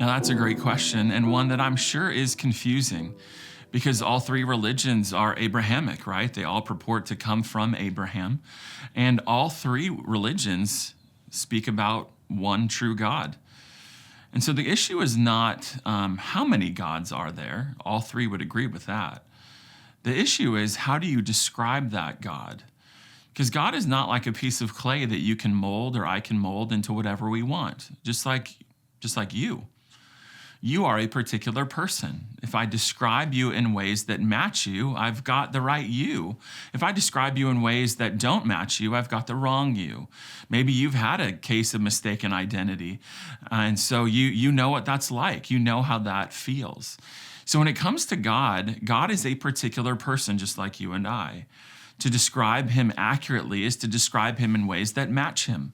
Now, that's a great question, and one that I'm sure is confusing because all three religions are Abrahamic, right? They all purport to come from Abraham, and all three religions speak about one true God. And so the issue is not how many gods are there. All three would agree with that. The issue is, how do you describe that God? Because God is not like a piece of clay that you can mold or I can mold into whatever we want, just like you. You are a particular person. If I describe you in ways that match you, I've got the right you. If I describe you in ways that don't match you, I've got the wrong you. Maybe you've had a case of mistaken identity, and so you know what that's like. You know how that feels. So when it comes to God, God is a particular person just like you and I. To describe him accurately is to describe him in ways that match him.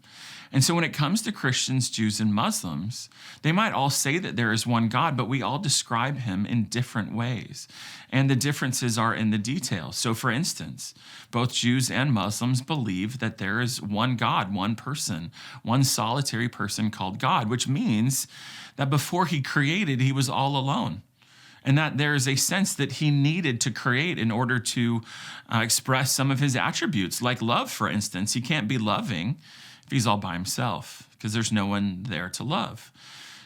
And so when it comes to Christians, Jews, and Muslims, they might all say that there is one God, but we all describe him in different ways. And the differences are in the details. So for instance, both Jews and Muslims believe that there is one God, one person, one solitary person called God, which means that before he created, he was all alone. And that there is a sense that he needed to create in order to express some of his attributes, like love, for instance. He can't be loving if he's all by himself, because there's no one there to love.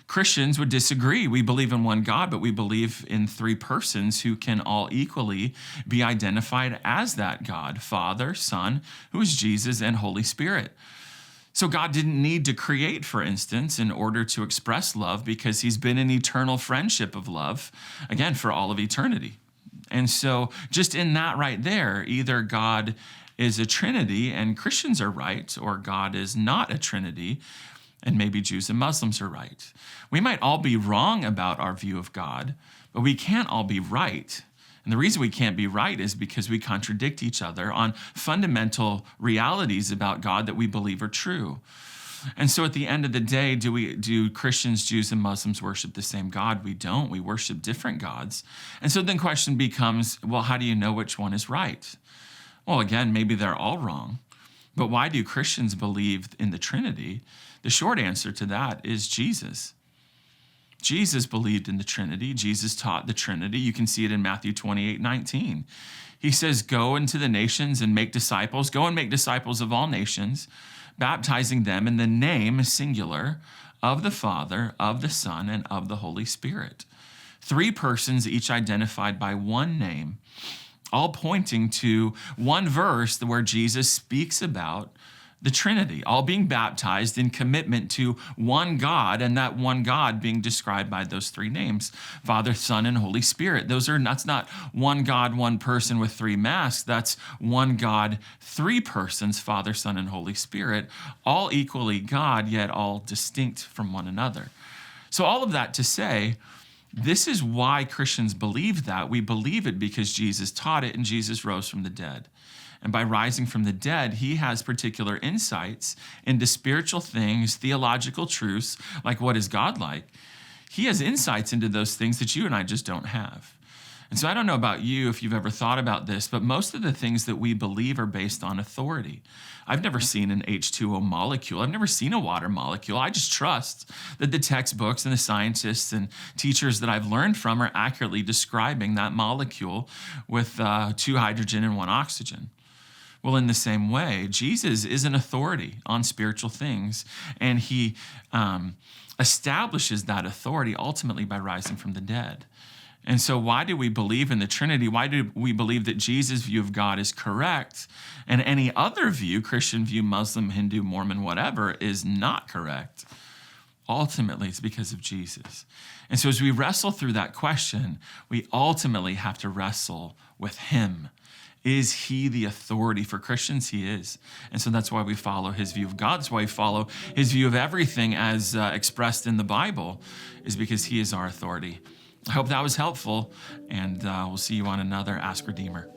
Christians would disagree. We believe in one God, but we believe in three persons who can all equally be identified as that God: Father, Son, who is Jesus, and Holy Spirit. So God didn't need to create, for instance, in order to express love, because he's been in eternal friendship of love, again, for all of eternity. And so just in that right there, either God is a Trinity and Christians are right, or God is not a Trinity and maybe Jews and Muslims are right. We might all be wrong about our view of God, but we can't all be right. And the reason we can't be right is because we contradict each other on fundamental realities about God that we believe are true. And so at the end of the day, do Christians, Jews, and Muslims worship the same God? We don't. We worship different gods. And so then the question becomes, well, how do you know which one is right? Well, again, maybe they're all wrong. But why do Christians believe in the Trinity? The short answer to that is Jesus. Jesus believed in the Trinity. Jesus taught the Trinity. You can see it in Matthew 28:19. He says, go into the nations and make disciples. Go and make disciples of all nations, baptizing them in the name, singular, of the Father, of the Son, and of the Holy Spirit. Three persons, each identified by one name, all pointing to one verse where Jesus speaks about the Trinity, all being baptized in commitment to one God, and that one God being described by those three names: Father, Son, and Holy Spirit. That's not one God, one person with three masks. That's one God, three persons: Father, Son, and Holy Spirit, all equally God, yet all distinct from one another. So all of that to say, this is why Christians believe that. We believe it because Jesus taught it and Jesus rose from the dead. And by rising from the dead, he has particular insights into spiritual things, theological truths, like what is God like. He has insights into those things that you and I just don't have. And so I don't know about you if you've ever thought about this, but most of the things that we believe are based on authority. I've never seen an H2O molecule. I've never seen a water molecule. I just trust that the textbooks and the scientists and teachers that I've learned from are accurately describing that molecule with 2 hydrogen and 1 oxygen. Well, in the same way, Jesus is an authority on spiritual things, and he establishes that authority ultimately by rising from the dead. And so why do we believe in the Trinity? Why do we believe that Jesus' view of God is correct and any other view, Christian view, Muslim, Hindu, Mormon, whatever, is not correct? Ultimately, it's because of Jesus. And so as we wrestle through that question, we ultimately have to wrestle with him. Is he the authority? For Christians, he is. And so that's why we follow his view of God. That's why we follow his view of everything as expressed in the Bible, is because he is our authority. I hope that was helpful, and we'll see you on another Ask Redeemer.